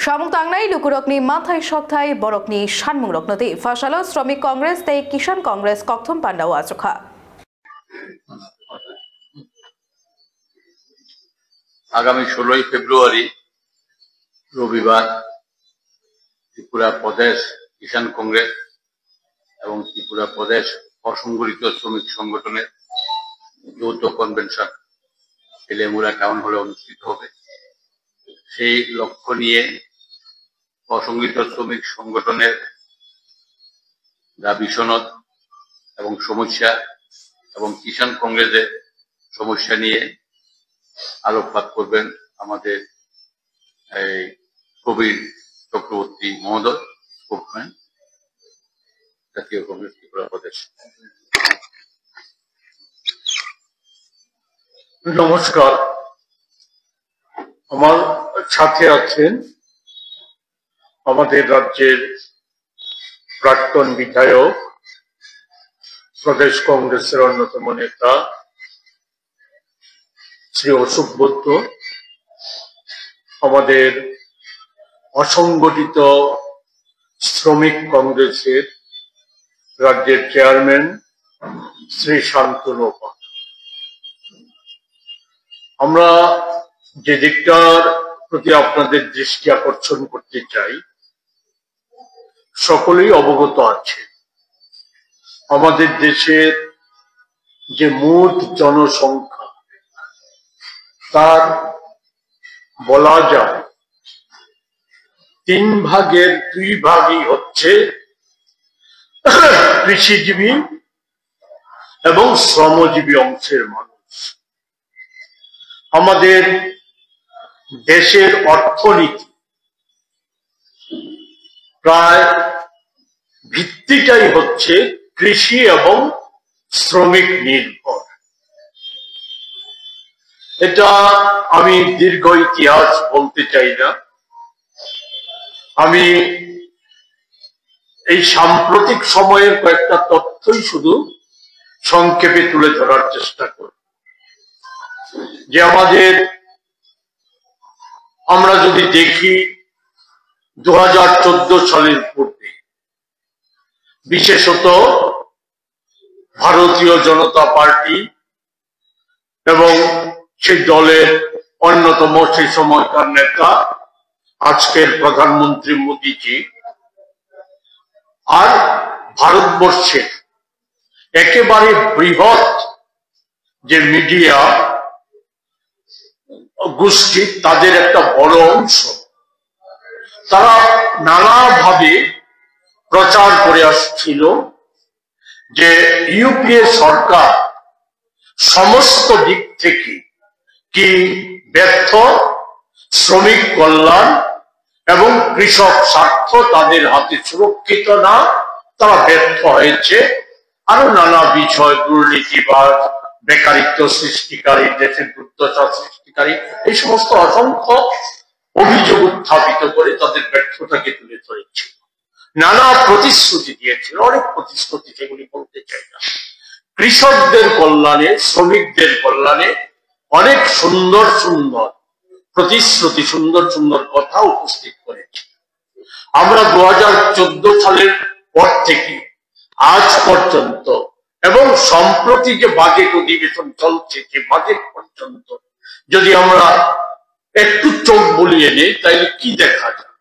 Samung tangnai lukurokni mathai shokthai borokni shanmungroknoti fashalo Shramik Congress tei Kisan Congress kokthum pandao achukha. আগামী 16 ফেব্রুয়ারি রবিবার ত্রিপুরা প্রদেশ কিষাণ কংগ্রেস এবং ত্রিপুরা প্রদেশ অসংগঠিত শ্রমিক সংগঠনের যৌথ কনভেনশন এলেমুরা টাউন হলে অনুষ্ঠিত হবে। সেই লক্ষ্য নিয়ে অসংগঠিত শ্রমিক সংগঠনের দাবি সনদ এবং সমস্যা এবং কিষাণ কংগ্রেসের সমস্যা নিয়ে আলোকপাত করবেন আমাদের প্রবীর চক্রবর্তী মহোদয়, স্পোকসম্যান, জাতীয় কংগ্রেস ত্রিপুরা প্রদেশ। নমস্কার, আমার সাথে আছেন আমাদের রাজ্যের প্রাক্তন বিধায়ক, প্রদেশ কংগ্রেসের অন্যতম নেতা শ্রী অশোক বৈদ্য, আমাদের অসংগঠিত শ্রমিক কংগ্রেসের রাজ্যের চেয়ারম্যান শ্রী শান্তনু পাল। আমরা যে দিকটার প্রতি আপনাদের দৃষ্টি আকর্ষণ করতে চাই, সকলেই অবগত আছে আমাদের দেশের যে মোট জনসংখ্যা তার বলা যায় 3 ভাগের 2 ভাগই হচ্ছে কৃষিজীবী এবং শ্রমজীবী অংশের মানুষ। আমাদের দেশের অর্থনীতি প্রায় ভিত্তিটাই হচ্ছে কৃষি এবং শ্রমিক নির্ভর। এটা আমি দীর্ঘ ইতিহাস বলতে চাই না, আমি এই সাম্প্রতিক সময়ের কয়েকটা তথ্যই শুধু সংক্ষেপে তুলে ধরার চেষ্টা করি। যে আমরা যদি দেখি 2014 সালের পূর্বে বিশেষত ভারতীয় জনতা পার্টি এবং সেই দলের অন্যতম সেই সময়কার নেতা আজকের প্রধানমন্ত্রী মোদীজি আর ভারতবর্ষের একেবারে বৃহৎ যে মিডিয়া গোষ্ঠী, তাদের একটা বড় অংশ তারা নানাভাবে প্রচার করে আসছিল যে ইউপিএ সরকার সমস্ত দিক থেকে কি ব্যর্থ, শ্রমিক কল্যাণ এবং কৃষক স্বার্থ তাদের হাতে সুরক্ষিত না, তারা ব্যর্থ হয়েছে। আরো নানা বিষয়, দুর্নীতিবাদ, বেকারিত্ব সৃষ্টিকারী, দেশের দুর্দশা সৃষ্টিকারী, এই সমস্ত অসংখ্য অভিযোগ উত্থাপিত করে তাদের ব্যর্থতাকে তুলে ধরেছিল। নানা প্রতিশ্রুতি দিয়েছিল, অনেক প্রতিশ্রুতি, সেগুলি বলতে চাই না। কৃষকদের কল্যাণে, শ্রমিকদের কল্যাণে অনেক সুন্দর সুন্দর প্রতিশ্রুতি, সুন্দর সুন্দর কথা উপস্থিত করেছে। আমরা 2014 সালের পর থেকে আজ পর্যন্ত এবং সম্প্রতি যে বাজেট অধিবেশন চলছে, যে বাজেট পর্যন্ত যদি আমরা একটু চোখ বুলিয়ে নেই, তাইলে কি দেখা যায়?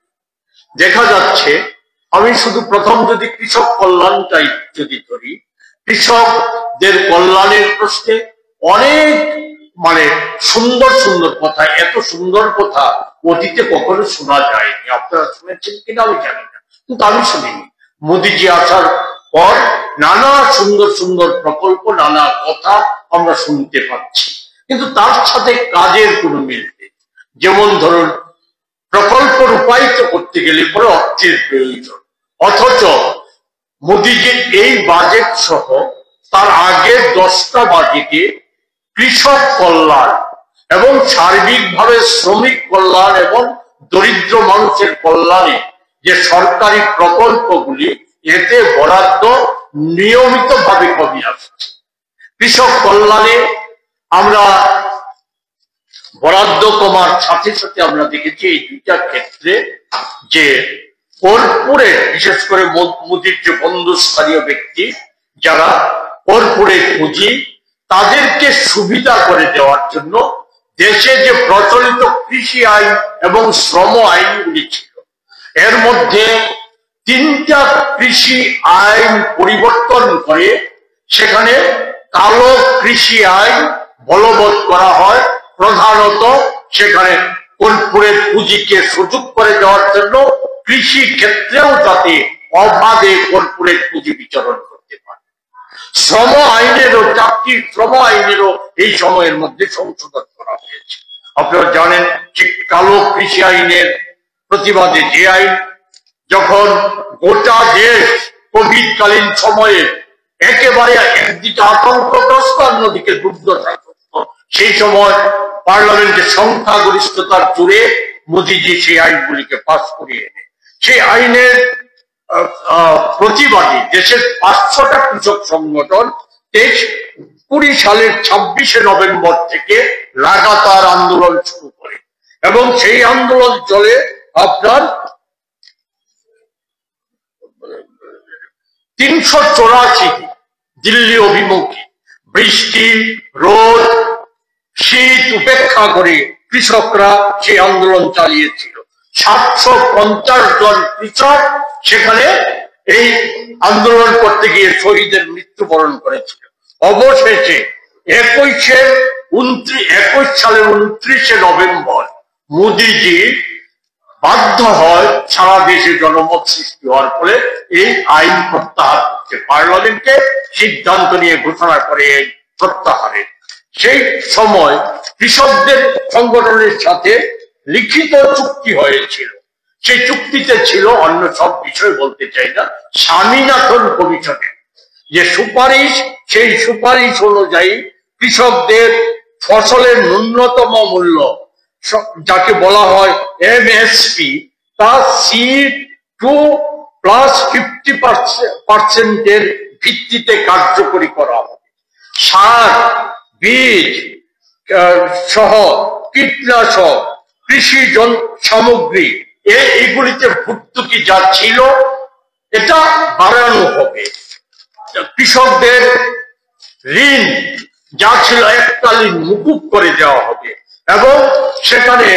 দেখা যাচ্ছে, আমি শুধু প্রথম যদি কৃষক কল্যাণটাই যদি ধরি, কৃষকদের কল্যাণের প্রশ্নে অনেক সুন্দর সুন্দর কথা, এত সুন্দর কথা অতীতে কখনো শোনা যায়নি। আপনারা শুনেছেন কিনা আমি জানি না, কিন্তু আমি শুনিনি। মোদীজি আসার পর নানা সুন্দর সুন্দর প্রকল্প, নানা কথা আমরা শুনতে পাচ্ছি, কিন্তু তার সাথে কাজের কোনো মিল নেই। যেমন ধরুন, প্রকল্প রূপায়িত করতে গেলে পরে অর্থের প্রয়োজন, অথচ মোদীজি এই বাজেট সহ তার আগের 10টা বাজেটে কৃষক কল্যাণ এবং সার্বিকভাবে শ্রমিক কল্যাণ এবং দরিদ্র মানুষের কল্যাণে যে সরকারি প্রকল্পগুলি, এতে বরাদ্দ নিয়মিতভাবে কমে আসছে। কৃষক কল্যাণে আমরা বরাদ্দ কমার সাথে সাথে আমরা দেখেছি এই দুইটা ক্ষেত্রে যে কর্পোরেট, বিশেষ করে মোদির যে বন্ধুস্থানীয় ব্যক্তি যারা কর্পোরেট পুঁজি, তাদেরকে সুবিধা করে দেওয়ার জন্য দেশে যে প্রচলিত কৃষি আইন এবং শ্রম আইনগুলি ছিল, এর মধ্যে 3টা কৃষি আইন পরিবর্তন করে সেখানে কালো কৃষি আইন বলবৎ করা হয়, প্রধানত সেখানে কর্পোরেট পুঁজিকে সুযোগ করে দেওয়ার জন্য, কৃষি ক্ষেত্রেও যাতে অবাধে কর্পোরেট পুঁজি বিচরণ করতে পারে। শ্রম আইনেরও, 4টি শ্রম আইনেরও এই সময়ের মধ্যে সংশোধন করা হয়েছে। আপনারা জানেন যে কালো কৃষি আইনের প্রতিবাদে যে আইন, যখন গোটা দেশ কোভিড কালীন সময়ে একেবারে একদিকে আতঙ্কগ্রস্ত, অন্যদিকে দুর্দশাগ্রস্ত, সেই সময় পার্লামেন্টের সংখ্যাগরিষ্ঠতার জোরে মোদিজি সেই আইনগুলিকে পাস করিয়ে এনে সেই আইনের প্রতিবাদী দেশের 500টা কৃষক সংগঠন 20 সালের 26শে নভেম্বর থেকে লাগাতার আন্দোলন শুরু করে এবং সেই আন্দোলন চলে আপনার 384 দিল্লি অভিমুখী। বৃষ্টি, রোদ, শীত উপেক্ষা করে কৃষকরা সেই আন্দোলন চালিয়েছিল। 750 জন কৃষক সেখানে এই আন্দোলন করতে গিয়ে শহীদের মৃত্যুবরণ করেছিল। অবশেষে 21 সালের 29শে নভেম্বর মোদিজি বাধ্য হয় সারা দেশে জনমত সৃষ্টি হওয়ার ফলে এই আইন প্রত্যাহার করতে, পার্লামেন্টে সিদ্ধান্ত নিয়ে ঘোষণা করে এই প্রত্যাহারের। সেই সময় কৃষকদের সংগঠনের সাথে লিখিত চুক্তি হয়েছিল। সেই চুক্তিতে ছিল, অন্য সব বিষয় বলতে চাই না, স্বামীনাথন কমিশনের যে সুপারিশ, সেই সুপারিশ অনুযায়ী কৃষকদের ফসলের ন্যূনতম মূল্য, যাকে বলা হয় MSP, তা C2 প্লাস 50% ভিত্তিতে কার্যকরী করা হবে। সার, বীজ সহ কীটনাশক, কৃষি সামগ্রী এইগুলিতে ভর্তুকি যা ছিল এটা বাড়ানো হবে। কৃষকদের ঋণ যা ছিল এককালীন মুকুব করে দেওয়া হবে এবং সেখানে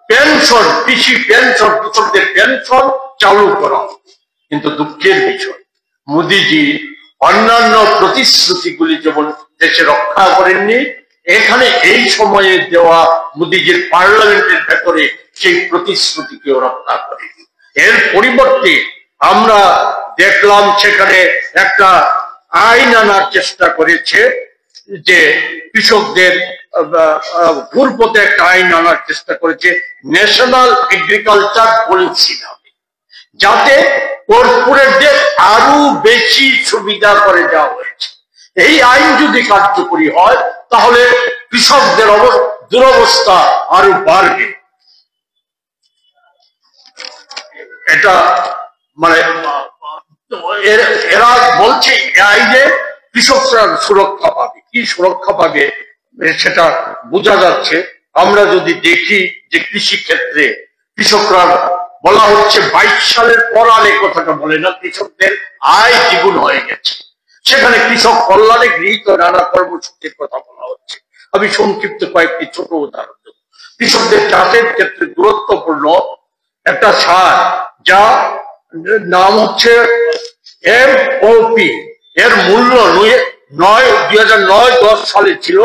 পেনশন, কৃষি পেনশন, কৃষকদের পেনশন চালু করা হবে। কিন্তু দুঃখের বিষয়, মোদিজি অন্যান্য প্রতিশ্রুতিগুলি যেমন দেশে রক্ষা করেননি, এখানে এই সময়ে দেওয়া মোদিজির পার্লামেন্টের ভেতরে সেই প্রতিশ্রুতিকেও রক্ষা করেনি। এর পরিবর্তে আমরা দেখলাম সেখানে একটা আইন আনার চেষ্টা করেছে, যে কৃষকদের ঘুরপথে একটা আইন আনার চেষ্টা করেছে, ন্যাশনাল এগ্রিকালচার পলিসি নামে, যাতে কর্পোরেটদের আরো বেশি সুবিধা করে দেওয়া হয়েছে। এই আইন যদি কার্যকরী হয় তাহলে কৃষকদের দুরবস্থা আরো বাড়বে। এটা মানে এরা বলছে এই আইনে কৃষকরা সুরক্ষা পাবে। কি সুরক্ষা পাবে সেটা বোঝা যাচ্ছে। আমরা যদি দেখি যে কৃষি ক্ষেত্রে কৃষকরা বলা হচ্ছে 22 সালের পর আর এই কথাটা বলে না, কৃষকদের আয় দ্বিগুণ হয়ে গেছে। সেখানে কৃষক কল্যাণে গৃহীত নানা কর্মসূচির কথা বলা হচ্ছে। আমি সংক্ষিপ্ত কয়েকটি ছোট উদাহরণ দেব। কৃষকদের চাষের ক্ষেত্রে গুরুত্বপূর্ণ একটা সার, যা নাম হচ্ছে MOP, এর মূল্য 2009-10 সালে ছিল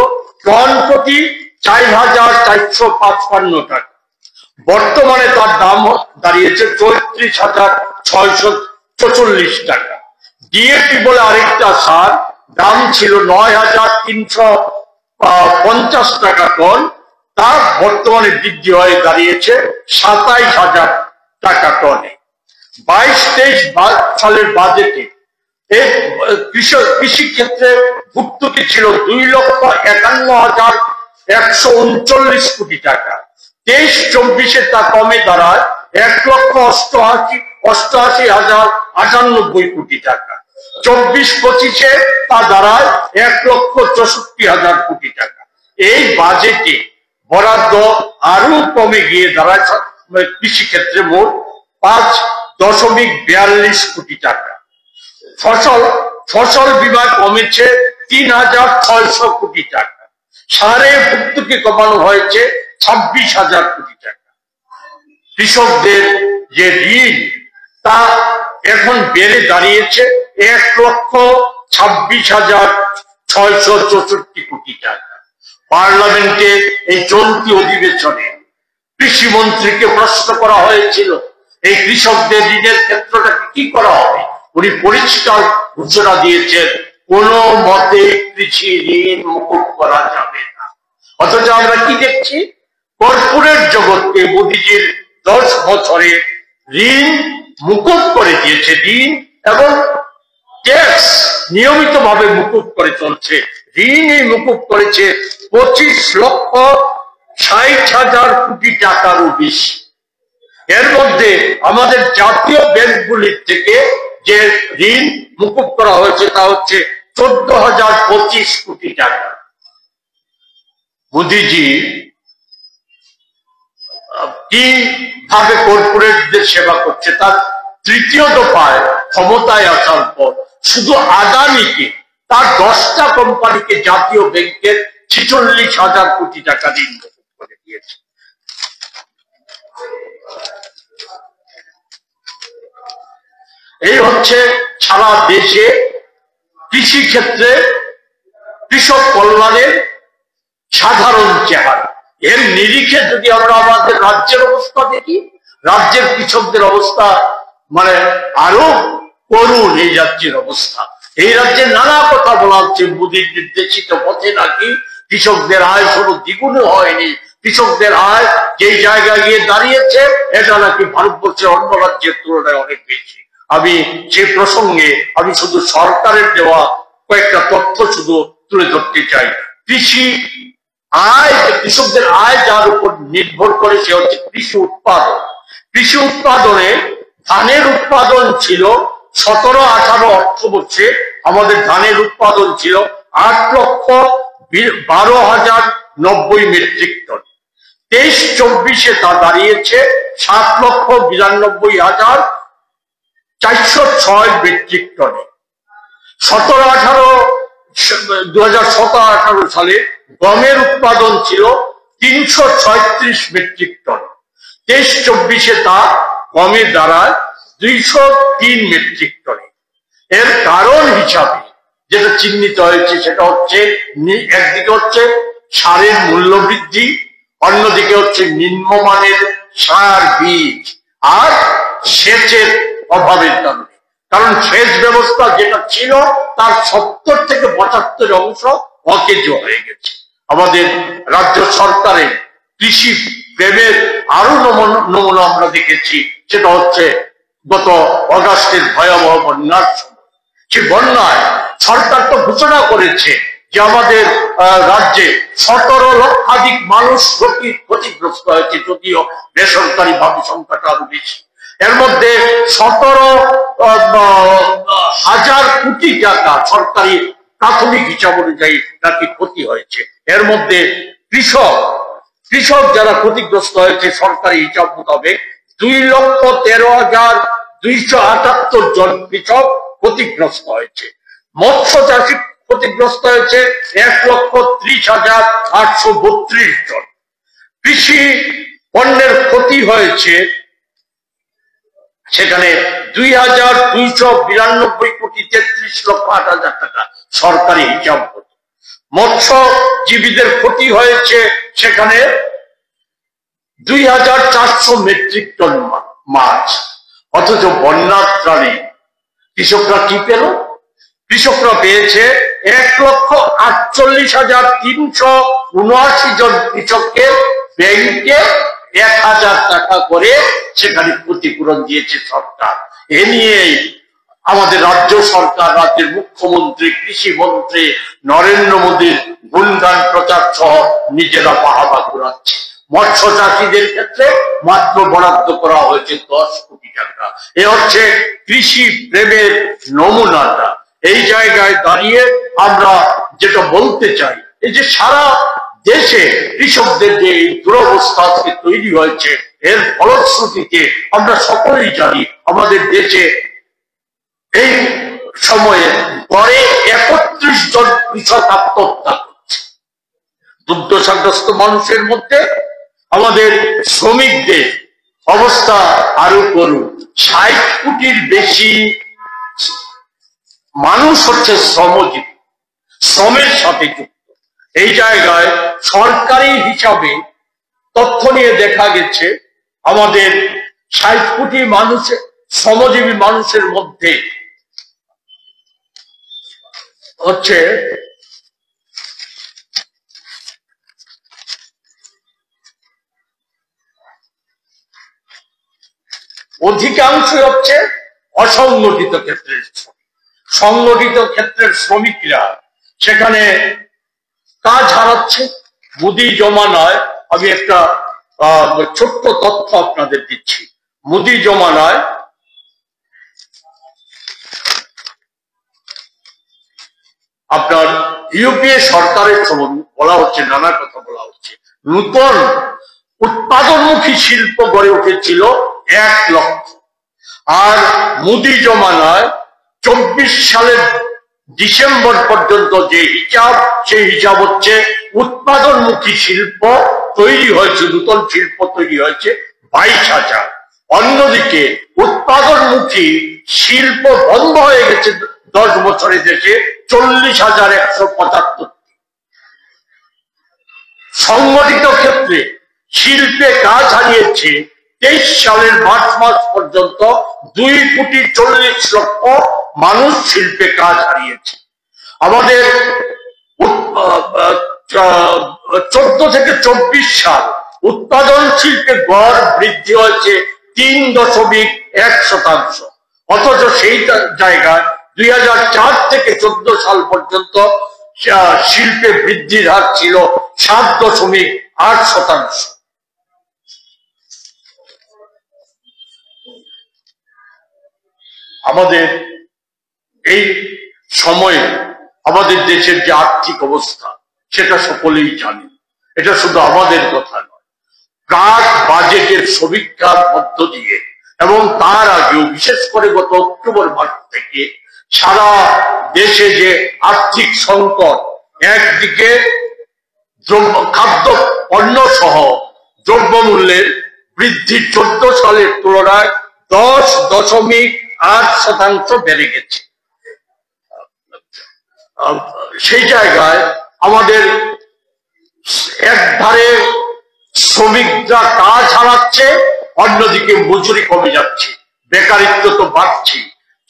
টন প্রতি 4,455 টাকা। বর্তমানে তার দাম দাঁড়িয়েছে 34,644 টাকা। ডিএপি বলে আরেকটা সার, দাম ছিল 9,350 টাকা টন, তার বর্তমানে বৃদ্ধি হয়ে দাঁড়িয়েছে 27,000 টাকা টনে। 22-23 সালের বাজেটে কৃষি ক্ষেত্রে ভর্তুকি ছিল 2,51,139 কোটি টাকা। 23-24 তা কমে দাঁড়ায় 1,88,098 কোটি টাকা। 24-25 তা দাঁড়ায় 1,64,000 কোটি টাকা। এই বাজেটে বরাদ্দ আরো কমে গিয়ে দাঁড়ায় কৃষি ক্ষেত্রে মোট 5.42 কোটি টাকা। ফসল বীমা কমেছে 3,600 কোটি টাকা। সারে ভর্তুকি কমানো হয়েছে 26,000 কোটি টাকা। কৃষকদের যে ঋণ তা এখন বেড়ে দাঁড়িয়েছে 1,26,664 কোটি টাকা। পার্লামেন্টে এই চলতি অধিবেশনে কৃষি মন্ত্রীকে প্রশ্ন করা হয়েছিল এই কৃষকদের ঋণের ক্ষেত্রটাকে কি করা হবে। উনি পরিষ্কার ঘোষণা দিয়েছেন কোন মতে কৃষি ঋণ মুকুব করা যাবে না। অথচ আমরা কি দেখছি, কর্পোরেট জগৎকে মোদীজির 10 বছরে ঋণ মুকুব করে দিয়েছে। ঋণ এবং ট্যাক্স নিয়মিতভাবে মুকুব করে চলছে। ঋণই মুকুব করেছে 25,60,000 কোটি টাকারও বেশি। এর মধ্যে আমাদের জাতীয় ব্যাংকগুলির থেকে যে ঋণ মুকুব করা হয়েছে তা হচ্ছে 14,025 কোটি টাকা। মোদীজি কিভাবে কর্পোরেটদের সেবা করছে তার তৃতীয় দফায় ক্ষমতায় আসার পর শুধু আদানিকে, তার 10টা কোম্পানিকে জাতীয় ব্যাংকের 46,000 কোটি টাকা ঋণ মুকুব করে দিয়েছে। এই হচ্ছে সারা দেশে কৃষি ক্ষেত্রে কৃষক কল্যাণের সাধারণ চেহারা। এর নিরিখে যদি আমরা আমাদের রাজ্যের অবস্থা দেখি, রাজ্যের কৃষকদের অবস্থা মানে আরো করুণ। এই রাজ্যের অবস্থা, এই রাজ্যে নানা কথা বলা হচ্ছে মোদীর নির্দেশিত পথে নাকি কৃষকদের আয় শুধু দ্বিগুণ হয়নি, কৃষকদের আয় যেই জায়গায় গিয়ে দাঁড়িয়েছে এটা নাকি ভারতবর্ষের অন্য রাজ্যের তুলনায় অনেক বেশি। আমি সে প্রসঙ্গে আমি শুধু সরকারের দেওয়া কয়েকটা তথ্য শুধু তুলে ধরতে চাই। কৃষি আয়, কৃষকদের আয় যার উপর নির্ভর করে সে হচ্ছে কৃষি উৎপাদন। কৃষি উৎপাদনে ধানের উৎপাদন ছিল 17-18 অর্থবর্ষে আমাদের ধানের উৎপাদন ছিল 8,12,090 মেট্রিক টন। 23-24 তা দাঁড়িয়েছে 7,92,406 মেট্রিক টনে। 2017-18 সালে গমের উৎপাদন ছিল 336 মেট্রিক টন। 23-24 তা কমে দাঁড়ায় 203 মেট্রিক টনে। এর কারণ হিসাবে যেটা চিহ্নিত হয়েছে সেটা হচ্ছে একদিকে হচ্ছে সারের মূল্য বৃদ্ধি, অন্যদিকে হচ্ছে নিম্নমানের সার, বীজ আর সেচের অভাবের কারণে। কারণ সেচ ব্যবস্থা যেটা ছিল তার 70 থেকে 75 অংশ অকেজ হয়ে গেছে। আমাদের রাজ্য সরকারের কৃষি প্রেমের আরো নমুনা আমরা দেখেছি, সেটা হচ্ছে গত অগাস্টের ভয়াবহ বন্যার সময়। সে বন্যায় সরকার তো ঘোষণা করেছে যে আমাদের রাজ্যে 17 লক্ষাধিক মানুষ ক্ষতিগ্রস্ত হয়েছে, যদিও বেসরকারি ভাবে সংখ্যাটা আরো বেশি। এর মধ্যে 17,000 কোটি টাকা সরকারি প্রাথমিক হিসাব অনুযায়ী নাকি ক্ষতি হয়েছে। এর মধ্যে কৃষক যারা ক্ষতিগ্রস্ত হয়েছে সরকারি হিসাব মোতাবেক 2,13,278 জন কৃষক ক্ষতিগ্রস্ত হয়েছে। মৎস্য চাষী ক্ষতিগ্রস্ত হয়েছে 1,30,832 জন। কৃষি পণ্যের ক্ষতি হয়েছে সেখানে 2,292 কোটি 33,08,000 টাকা সরকারি হিসাব। মৎস্যজীবীদের ক্ষতি হয়েছে সেখানে 2,400 মেট্রিক টন মাছ। অথচ বন্যার ত্রাণে কৃষকরা কি পেল? কৃষকরা পেয়েছে 1,48,379 জন কৃষককে ব্যাংকে 1,000 টাকা করে সেখানে ক্ষতিপূরণ দিয়েছে সরকার। এ নিয়েই আমাদের রাজ্য সরকার, রাজ্যের মুখ্যমন্ত্রী, কৃষি মন্ত্রী নরেন্দ্র মোদীর গুণগান প্রচার সহ নিজেরা বাহাবা কুড়াচ্ছে। মৎস্য চাষীদের ক্ষেত্রে মাত্র বরাদ্দ করা হয়েছে 10 কোটি টাকা। এ হচ্ছে কৃষি প্রেমের নমুনাটা। এই জায়গায় দাঁড়িয়ে আমরা যেটা বলতে চাই, এই যে সারা দেশে কৃষকদের যে দুরবস্থা আজকে তৈরি হয়েছে, এর ফলশ্রুতিতে আমরা সকলেই জানি আমাদের দেশে এই সময়ে গড়ে 31 জন কৃষক আত্মহত্যা করছে। দুর্দশাগ্রস্ত মানুষের মধ্যে আমাদের শ্রমিকদের অবস্থা আরো করুন। 60 কোটির বেশি মানুষ হচ্ছে শ্রমজীবী, শ্রমের সাথে যুক্ত। এই জায়গায় সরকারি হিসাবে তথ্য নিয়ে দেখা গেছে আমাদের 60 কোটি মানুষের শ্রমজীবী মানুষের মধ্যে হচ্ছে অধিকাংশই হচ্ছে অসংগঠিত ক্ষেত্রের শ্রমিক। সংগঠিত ক্ষেত্রের শ্রমিকরা সেখানে কাজ হারাচ্ছে। মুদি জমানায় আমি একটা ছোট্ট তথ্য আপনাদের দিচ্ছি। মুদি জমানায় আপনার ইউপিএ সরকারের সময় বলা হচ্ছে, নানা কথা বলা হচ্ছে, নূতন উৎপাদনমুখী শিল্প গড়ে উঠেছিল 1 লক্ষ। আর মুদি জমানায় 24 সালের ডিসেম্বর পর্যন্ত যে হিসাব, সেই হিসাব হচ্ছে উৎপাদনমুখী শিল্প তৈরি হয়েছে, নূতন শিল্প তৈরি হয়েছে 22,000। অন্যদিকে উৎপাদনমুখী শিল্প বন্ধ হয়ে গেছে 10 বছরে দেশে 40,175। সংগঠিত ক্ষেত্রে শিল্পে কাজ হারিয়েছে 23 সালের মার্চ মাস পর্যন্ত 2,40,00,000 মানুষ শিল্পে কাজ হারিয়েছে। আমাদের 14 থেকে 24 সাল উৎপাদন শিল্পে গড় বৃদ্ধি হয়েছে 3.1%। অথচ সেই জায়গায় 2004 থেকে 14 সাল পর্যন্ত শিল্পে বৃদ্ধির হার ছিল 7.8%। আমাদের এই সময়ে আমাদের দেশের যে আর্থিক অবস্থা সেটা সকলেই জানি। এটা শুধু আমাদের কথা নয়, প্রাক বাজেটের সমীক্ষার মধ্য দিয়ে এবং তার আগেও, বিশেষ করে গত অক্টোবর মাস থেকে সারা দেশে যে আর্থিক সংকট, একদিকে খাদ্য পণ্য সহ দ্রব্যমূল্যের বৃদ্ধি 14 সালের তুলনায় 10.8% বেড়ে গেছে। সেই জায়গায় আমাদের একধারে শ্রমিকরা কাজ হারাচ্ছে, অন্যদিকে মজুরি কমে যাচ্ছে, বেকারিত্ব তো বাড়ছে।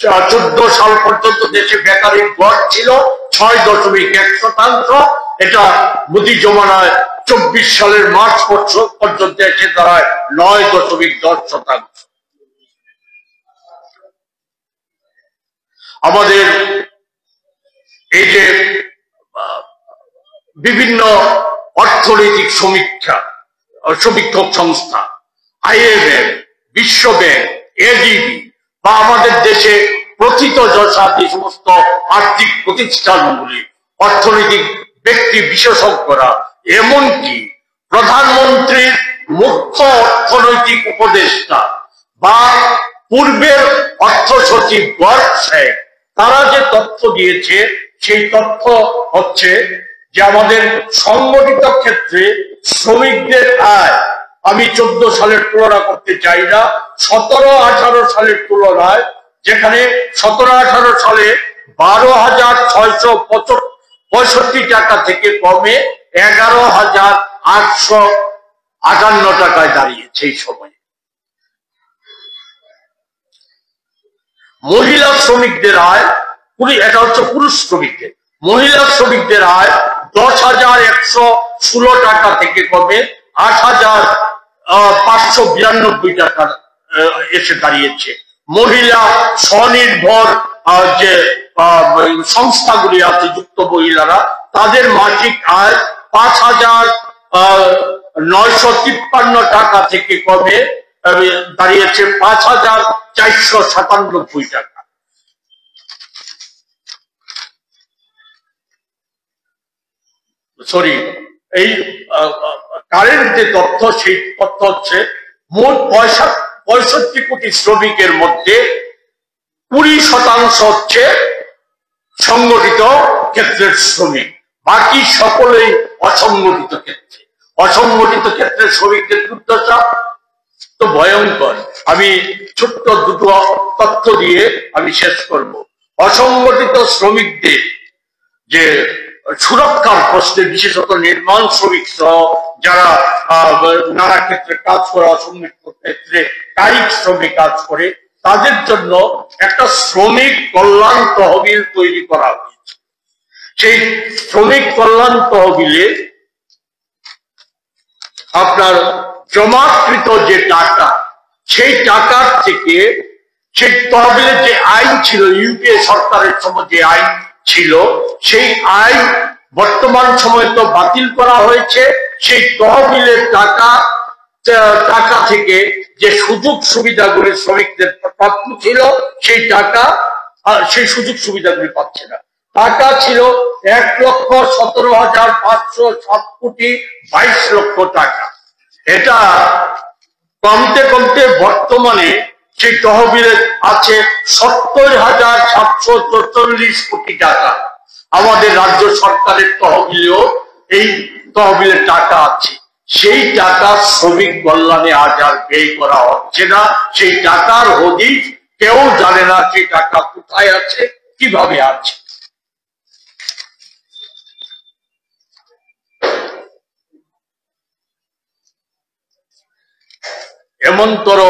14 সাল পর্যন্ত দেশে বেকারির গড় ছিল 6.1%। এটা মোদী জমানায় 24 সালের মার্চ পর্যন্ত এসে দাঁড়ায় 9.10%। আমাদের এই যে বিভিন্ন অর্থনৈতিক সমীক্ষক সংস্থা, IMF, বিশ্ব ব্যাংক, ADB বা আমাদের দেশে প্রথিতযশা যে সমস্ত আর্থিক প্রতিষ্ঠানগুলি, অর্থনৈতিক ব্যক্তি বিশেষজ্ঞরা, এমনকি প্রধানমন্ত্রীর মুখ্য অর্থনৈতিক উপদেষ্টা বা পূর্বের অর্থ সচিব গর্গ সাহেব, তারা যে তথ্য দিয়েছে সেই তথ্য হচ্ছে যে আমাদের সংগঠিত ক্ষেত্রে শ্রমিকদের আয়, আমি 14 সালের তুলনা করতে চাই না, 17-18 সালের তুলনায়, যেখানে 17-18 সালে 12,665 টাকা থেকে কমে 11,858 টাকায় দাঁড়িয়েছে এই সময়ে। মহিলা শ্রমিকদের আয়, এটা হচ্ছে পুরুষ শ্রমিকদের, মহিলা শ্রমিকদের আয় 10,116 টাকা থেকে কমে 8,592 টাকা এসে দাঁড়িয়েছে। মহিলা স্বনির্ভর যে সংস্থাগুলি আছে, যুক্ত মহিলারা, তাদের মাসিক আয় 5,953 টাকা থেকে কমে দাঁড়িয়েছে 5,497 টাকা। এই কারেন্ট যে তথ্য, সেই তথ্য হচ্ছে মোট 65 কোটি শ্রমিকের মধ্যে 20% হচ্ছে সংগঠিত ক্ষেত্রের শ্রমিক, বাকি সকলেই অসংগঠিত ক্ষেত্রে। অসংগঠিত ক্ষেত্রের শ্রমিকদের দুর্দশা তো ভয়ঙ্কর। আমি ছোট্ট দুটো তথ্য দিয়ে আমি শেষ করব। অসংগঠিত শ্রমিকদের যে সুরক্ষার প্রশ্নে, বিশেষত নির্মাণ শ্রমিক সহ যারা নানা ক্ষেত্রে কাজ করে, অসংগঠিত ক্ষেত্রে কায়িক শ্রমে কাজ করে, তাদের জন্য একটা শ্রমিক কল্যাণ তহবিল তৈরি করা হয়েছে। সেই শ্রমিক কল্যাণ তহবিলে আপনার জমাকৃত যে টাকা, সেই টাকার থেকে, সেই তহবিলের যে আইন ছিল, ইউপিএ সরকারের সময় যে আইন ছিল, সেই আইন বর্তমান সময়ে তো বাতিল করা হয়েছে। সেই তহবিলের টাকা থেকে যে সুযোগ সুবিধাগুলি শ্রমিকদের প্রাপ্য ছিল, সেই সুযোগ সুবিধাগুলি পাচ্ছে না। টাকা ছিল 1,17,507 কোটি 22 লক্ষ টাকা। এটা কমতে কমতে বর্তমানে সেই তহবিলে আছে 70,744 কোটি টাকা। আমাদের রাজ্য সরকারের তহবিলেও এই তহবিলের টাকা আছে। সেই টাকা শ্রমিক কল্যাণে আজ আর ব্যয় করা হচ্ছে না। সেই টাকার হদিশ কেউ জানে না, সেই টাকা কোথায় আছে, কিভাবে আছে। এমনতর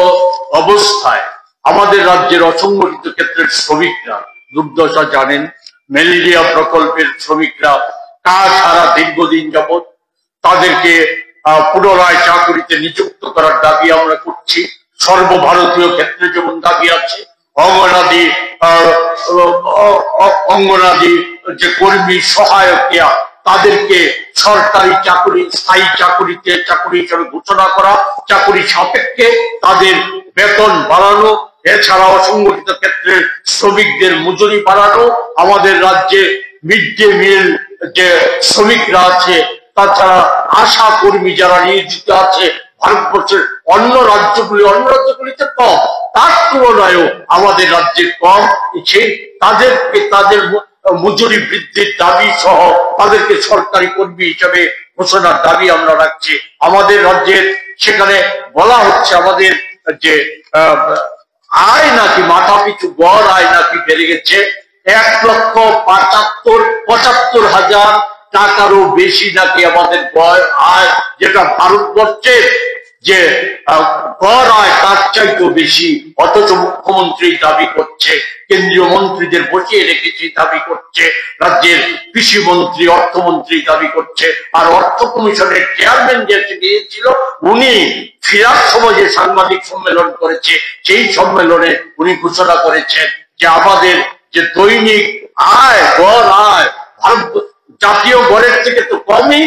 অবস্থায় আমাদের রাজ্যের অসংগঠিত ক্ষেত্রের শ্রমিকরা দুর্দশা জানেন। ম্যালেরিয়া প্রকল্পের শ্রমিকরা কাজ হারা দীর্ঘদিন যাবৎ, তাদেরকে পুনরায় চাকরিতে নিযুক্ত করার দাবি আমরা করছি। সর্বভারতীয় ক্ষেত্রে যেমন দাবি আছে, অঙ্গনাদি যে কর্মী সহায়করা, তাদেরকে সরকারি চাকরি, স্থায়ী চাকরি হিসেবে ঘোষণা করা, চাকরি সাপেক্ষে তাদের বেতন বাড়ানো, এছাড়া অসংগঠিত ক্ষেত্রে শ্রমিকদের মজুরি বাড়ানো, আমাদের রাজ্যে মিড ডে মিল যে শ্রমিকরা আছে, তাছাড়া আশা কর্মী যারা নিয়োজিত আছে ভারতবর্ষের অন্য রাজ্যগুলিতে কম, তার তুলনায়ও আমাদের রাজ্যে কম। তাদের মজুরি বৃদ্ধির দাবি সহ তাদেরকে সরকারি কর্মী হিসেবে ঘোষণার দাবি আমরা রাখছি। আমাদের রাজ্যের সেখানে বলা হচ্ছে, আমাদের যে আয় নাকি মাথা পিছু গড় আয় নাকি বেড়ে গেছে 1,75,000 টাকারও বেশি নাকি আমাদের গড় আয়, যেটা ভারতবর্ষের যে গড় আয় তার চাইতেও বেশি। অথচ মুখ্যমন্ত্রী দাবি করছে, কেন্দ্রীয় মন্ত্রীদের বসিয়ে রেখেছে দাবি করছে, রাজ্যের কৃষি মন্ত্রী, অর্থমন্ত্রী দাবি করছে। আর অর্থ কমিশনের চেয়ারম্যান যে গিয়েছিল, উনি ফেরার সময় যে সাংবাদিক সম্মেলন করেছে, সেই সম্মেলনে উনি ঘোষণা করেছেন যে আমাদের যে দৈনিক আয়, গড় আয় জাতীয় গড়ের থেকে তো কমই,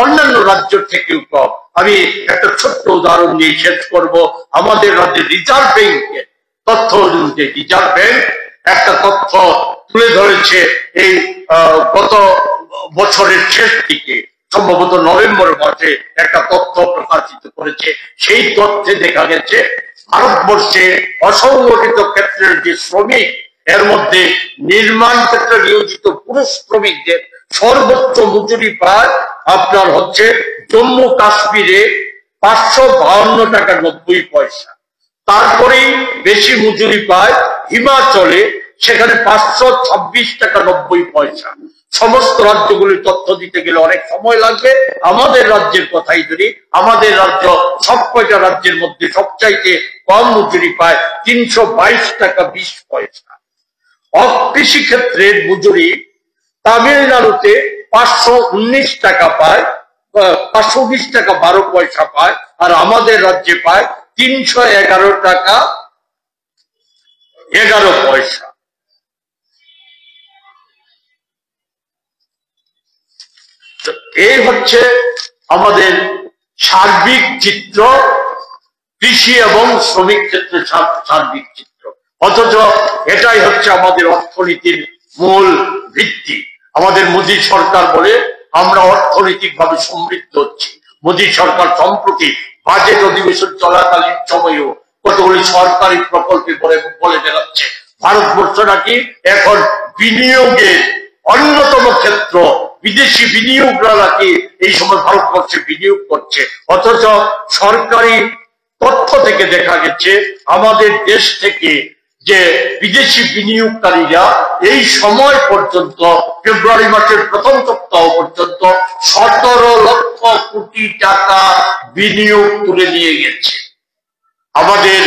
অন্যান্য রাজ্য থেকেও কম। আমি একটা ছোট্ট উদাহরণ দিয়ে শেষ করব। আমাদের রাজ্যের রিজার্ভ ব্যাংকের তথ্য অনুযায়ী, রিজার্ভ ব্যাংক একটা তথ্য তুলে ধরেছে এই গত বছরের শেষ দিকে, সম্ভবত নভেম্বর মাসে একটা তথ্য প্রকাশিত করেছে। সেই তথ্যে দেখা গেছে ভারতবর্ষে অসংগঠিত ক্ষেত্রের যে শ্রমিক, এর মধ্যে নির্মাণ ক্ষেত্রে নিয়োজিত পুরুষ শ্রমিকদের সর্বোচ্চ মজুরি পায় আপনার হচ্ছে জম্মু কাশ্মীরে 552 টাকা 90 পয়সা। তারপরেই বেশি মজুরি পায় হিমাচলে, সেখানে 526 টাকা 90 পয়সা। সমস্ত রাজ্যগুলির তথ্য দিতে গেলে অনেক সময় লাগবে। আমাদের রাজ্যের কথাই ধরি, আমাদের রাজ্য সব কয়টা রাজ্যের মধ্যে সবচাইতে কম মজুরি পায় 322 টাকা 20 পয়সা। কৃষি ক্ষেত্রের মজুরি তামিলনাড়ুতে 519 টাকা পায়, 519 টাকা 12 পয়সা পায়, আর আমাদের রাজ্যে পায় 311 টাকা 11 পয়সা। এই হচ্ছে আমাদের সার্বিক চিত্র, কৃষি এবং শ্রমিক ক্ষেত্রে সার্বিক চিত্র। অথচ এটাই হচ্ছে আমাদের অর্থনীতির মূল ভিত্তি। আমাদের মোদী সরকার বলে আমরা অর্থনৈতিকভাবে সমৃদ্ধ হচ্ছি। মোদী সরকার সম্প্রতি বাজেট অধিবেশন চলাকালীন সময়েও কতগুলি সরকারি প্রকল্পে বলে বেড়াচ্ছে ভারতবর্ষ নাকি এখন বিনিয়োগের অন্যতম ক্ষেত্র, বিদেশি বিনিয়োগরা নাকি এই সময় ভারতবর্ষে বিনিয়োগ করছে। অথচ সরকারি তথ্য থেকে দেখা গেছে আমাদের দেশ থেকে যে বিদেশি বিনিয়োগকারীরা এই সময় পর্যন্ত ফেব্রুয়ারি মাসের প্রথম সপ্তাহ পর্যন্ত 17 লক্ষ কোটি টাকা বিনিয়োগ তুলে নিয়ে গেছে। আমাদের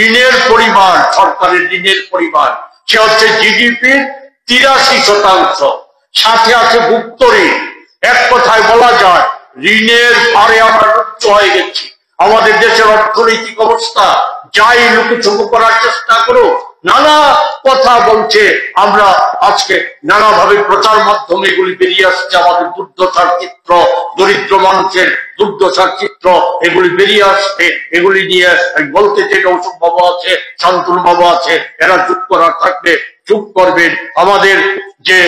ঋণের পরিমাণ, সরকারের ঋণের পরিমাণ সে হচ্ছে জিডিপির 83%, সাথে আছে গুপ্ত ঋণ। এক কথায় বলা যায় ঋণের ভারে আমরা রুদ্ধ হয়ে গেছি। আমাদের দেশের অর্থনৈতিক অবস্থা যাই লুকুচুকু করার চেষ্টা করো, নানা কথা বলছে। আমরা আজকে নানাভাবে প্রচার মাধ্যমে এগুলি বেরিয়ে আসছে, আমাদের দুর্দশার চিত্র, দরিদ্র মানুষের দুর্দশার চিত্র এগুলি বেরিয়ে আসছে। এগুলি নিয়ে বলতে যে কৌশল বাবা আছে, শান্তনু বাবা আছে, এরা চুপ করার থাকলে চুপ করবেন। আমাদের যে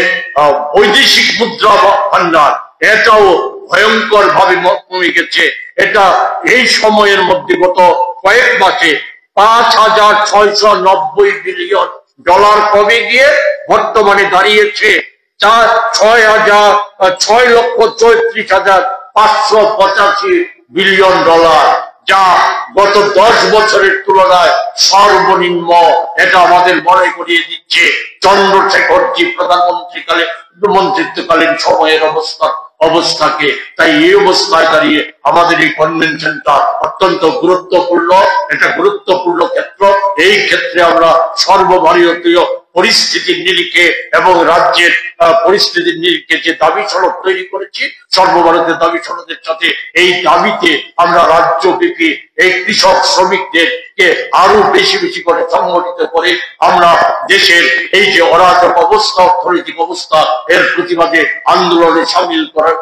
বৈদেশিক মুদ্রা ভান্ডার এটাও ভয়ঙ্কর ভাবে কমে গেছে। এটা এই সময়ের মধ্যে গত কয়েক মাসে 5,690 বিলিয়ন ডলার কমে গিয়ে বর্তমানে দাঁড়িয়েছে 6,34,585 বিলিয়ন ডলার, যা গত 10 বছরের তুলনায় সর্বনিম্ন। এটা আমাদের মনে করিয়ে দিচ্ছে চন্দ্রশেখরজি মন্ত্রিত্বকালীন সময়ের অবস্থাকে। তাই এই অবস্থায় দাঁড়িয়ে আমাদের এই কনভেনশনটা অত্যন্ত গুরুত্বপূর্ণ, এটা গুরুত্বপূর্ণ ক্ষেত্র। এই ক্ষেত্রে আমরা সর্বভারতীয় পরিস্থিতির নিরিখে এবং রাজ্যের পরিস্থিতির নিরিখে যে দাবি সনদ তৈরি করেছি, সর্বভারতীয় দাবি সনদের সাথে এই দাবিতে আমরা রাজ্যব্যাপী এই কৃষক শ্রমিকদেরকে আরো বেশি বেশি করে সংগঠিত করে আমরা দেশের এই যে অরাজক অবস্থা, অর্থনৈতিক অবস্থা, এর প্রতিবাদে আন্দোলনে সামিল করার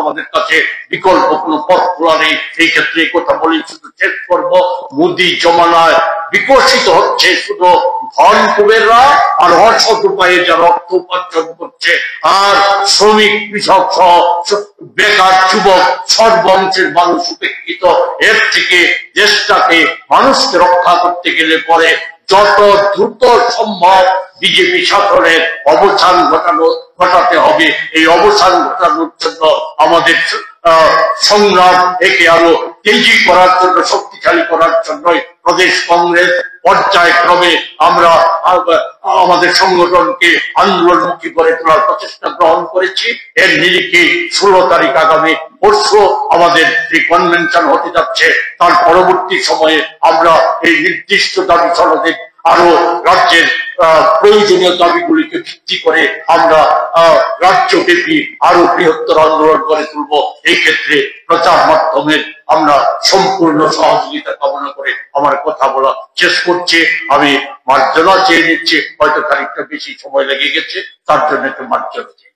আমাদের কাছে বিকল্প কোনো পথ খোলা নেই। এই ক্ষেত্রে কথা বলি, শুধু শেষ করবো, মোদী জমানায় বিকশিত হচ্ছে শুধু ধন কুবেররা আর অসৎ উপায়ে যারা অর্থ উপার্জন করছে, আর শ্রমিক, কৃষক সহ বেকার যুবক সর্ব অংশের মানুষ উপেক্ষিত। এর থেকে দেশটাকে, মানুষকে রক্ষা করতে গেলে পরে যত দ্রুত সম্ভব বিজেপি শাসনের অবসান ঘটাতে হবে। এই অবসান ঘটানোর জন্য আমাদের সংগ্রাম একে আরো তেজি করার জন্য, শক্তিশালী করার জন্যই প্রদেশ কংগ্রেস পর্যায়ক্রমে আমরা আমাদের সংগঠনকে আন্দোলনমুখী করে তোলার প্রচেষ্টা গ্রহণ করেছি। এর নিরিখে 16 তারিখ আগামী পরশু আমাদের যে কনভেনশন হতে যাচ্ছে, তার পরবর্তী সময়ে আমরা এই নির্দিষ্ট দাবি সনদে আরো রাজ্যের প্রয়োজনীয় দাবিগুলিকে ভিত্তি করে আমরা রাজ্যব্যাপী আরো বৃহত্তর আন্দোলন করে তুলব। এই ক্ষেত্রে প্রচার মাধ্যমের আমরা সম্পূর্ণ সহযোগিতা কামনা করে আমার কথা বলা শেষ করছি। আমি মার্জনা চেয়ে নিচ্ছি, হয়তো খানিকটা বেশি সময় লেগে গেছে, তার জন্য একটু মার্জনা চেয়ে